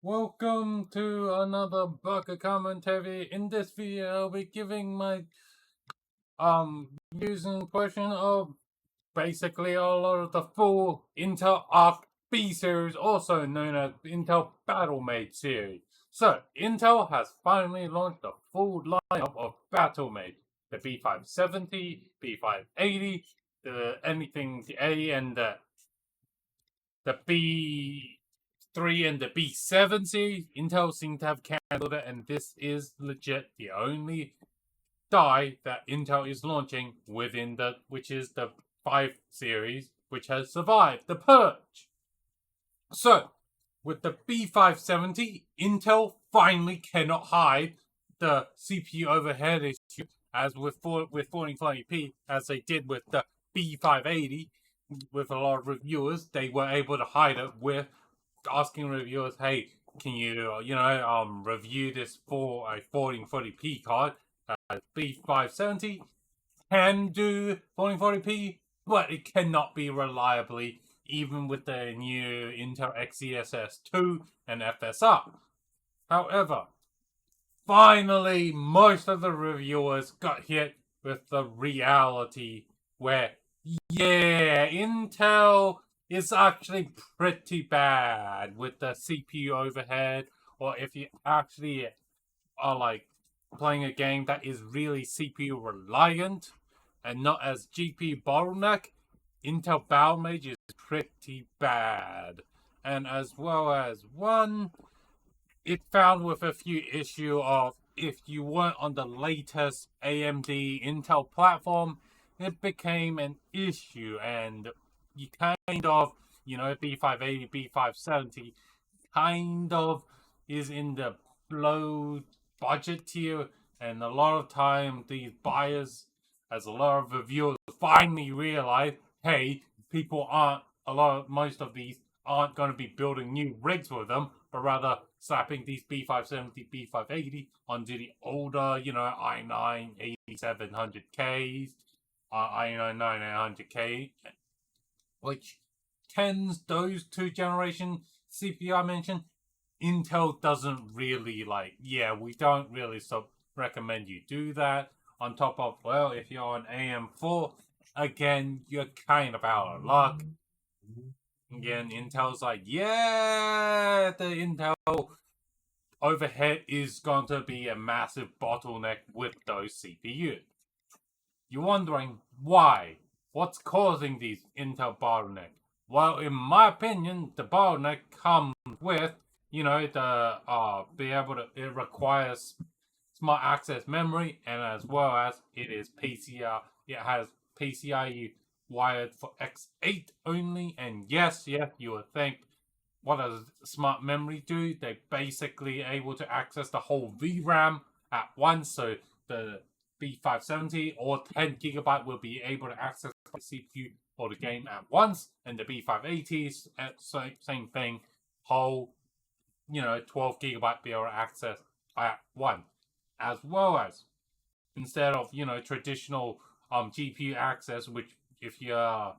Welcome to another Bucket commentary. In this video, I'll be giving my views and question of basically a lot of the full Intel Arc B series, also known as Intel battlemage series. So, Intel has finally launched a full lineup of battlemage: the B570, B580, the anything the A, and the B3 and the B7 series. Intel seems to have cancelled it, and this is legit the only die that Intel is launching within which is the 5 series, which has survived the purge. So, with the B570, Intel finally cannot hide the CPU overhead issue as with 1440p, as they did with the B580. With a lot of reviewers, they were able to hide it with asking reviewers, "Hey, can you, review this for a 1440p card?" B570 can do 1440p, but it cannot be reliably, even with the new Intel XeSS 2 and FSR. However, finally, most of the reviewers got hit with the reality where, yeah, Intel is actually pretty bad with the CPU overhead, or if you actually are like playing a game that is really CPU reliant and not as GPU bottleneck, Intel battlemage is pretty bad. And as well as it found with a few issue of if you weren't on the latest AMD Intel platform, it became an issue, and you kind of, B580, B570 kind of is in the low budget tier, and a lot of time these buyers, as a lot of reviewers finally realize, hey, most of these aren't going to be building new rigs with them, but rather slapping these B570, B580 onto the older, i9 8700Ks, i9 9800K, which tends those two generation CPU I mentioned. Intel doesn't really we don't really recommend you do that. On top of, well, if you're on AM4, again, you're kind of out of luck. Again, Intel's like, yeah, the Intel overhead is going to be a massive bottleneck with those CPUs. You're wondering why? What's causing these Intel bottleneck? Well, in my opinion, the bottleneck comes with, it requires smart access memory, and as well as it has PCIe wired for X8 only. And yes, you would think, what does smart memory do? They basically able to access the whole VRAM at once, so the B570 or 10 gigabyte will be able to access the CPU or the game at once, and the B580s, same thing, whole 12 gigabyte be able to access at once, as well as instead of traditional GPU access, which if you're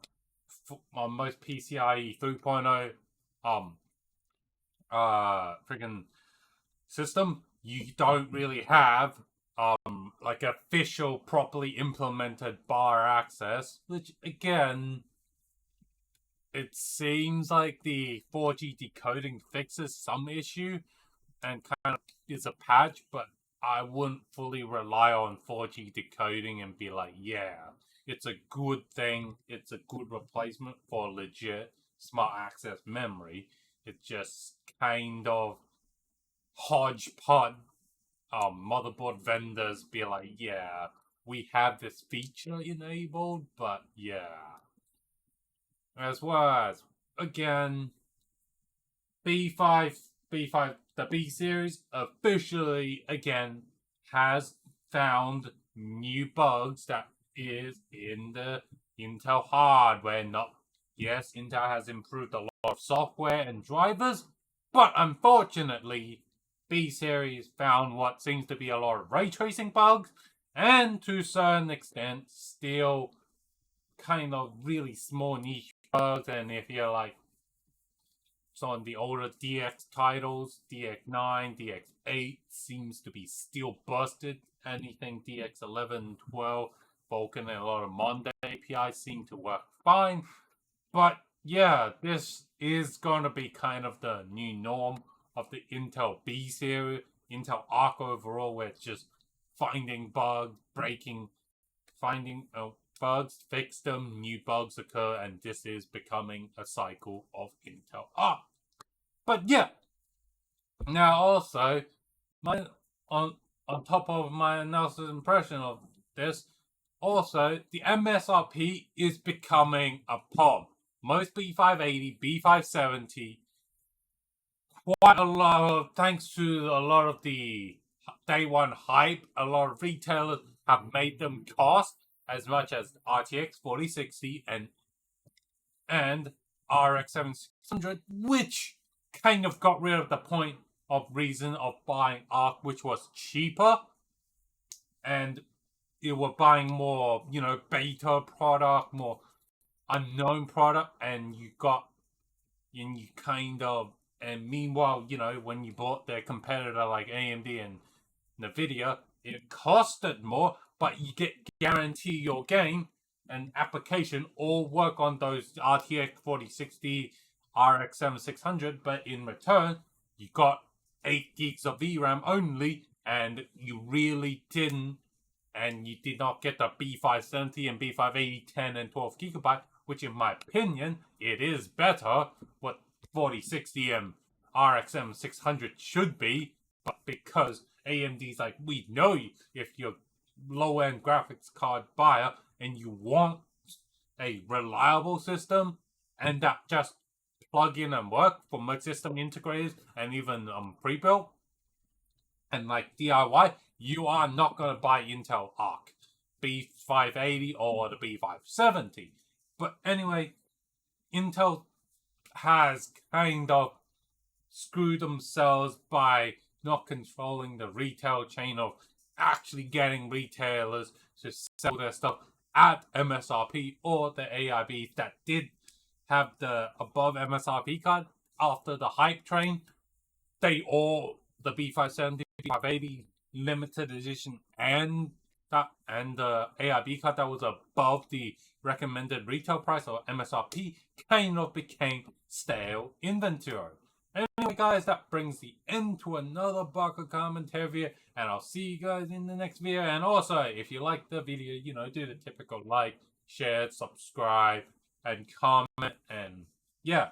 on most PCIe 3.0 freaking system, you don't really have like official properly implemented bar access, which again, it seems like the 4G decoding fixes some issue and kind of is a patch, but I wouldn't fully rely on 4G decoding and be like, yeah, it's a good thing, it's a good replacement for legit smart access memory. It's just kind of hodgepodge. Motherboard vendors be like, yeah, we have this feature enabled, but yeah. As well as, again, B5, the B series officially, again, has found new bugs that is in the Intel hardware. Yes, Intel has improved a lot of software and drivers, but unfortunately, B series found what seems to be a lot of ray tracing bugs, and to a certain extent, still kind of really small niche bugs. And if you're like on the older DX titles. DX9, DX8 seems to be still busted. Anything DX11, 12, Vulkan, and a lot of Monday APIs seem to work fine. But yeah, this is going to be kind of the new norm of the Intel B series, Intel Arc overall, where it's just finding bugs, finding bugs, fix them, new bugs occur, and this is becoming a cycle of Intel Arc. But yeah, now also, my on top of my analysis impression of this, also the MSRP is becoming a problem. Most B580, B570, quite a lot of, thanks to a lot of the day one hype, a lot of retailers have made them cost as much as RTX 4060 and RX 7600, which kind of got rid of the point of reason of buying Arc, which was cheaper, and you were buying more, beta product, more unknown product, and you and meanwhile, when you bought their competitor like AMD and Nvidia, it costed more, but you guarantee your game and application all work on those RTX 4060, RX 7600, but in return, you got 8 gigs of VRAM only, and you did not get the B570 and B580 10 and 12 gigabyte, which in my opinion, it is better what 4060 and RX 7600 should be, but because AMD's like, we know if you're low-end graphics card buyer and you want a reliable system and that just plug in and work for most system integrators and even pre-built and like DIY, you are not going to buy Intel Arc B580 or the B570. But anyway, Intel has kind of screwed themselves by not controlling the retail chain of actually getting retailers to sell their stuff at MSRP, or the AIBs that did have the above MSRP card after the hype train. The B570, B580 limited edition and the AIB card that was above the recommended retail price or MSRP kind of became stale inventory. Anyway, guys, that brings the end to another Barker commentary video, and I'll see you guys in the next video. And also, if you like the video, do the typical like, share, subscribe, and comment, and yeah.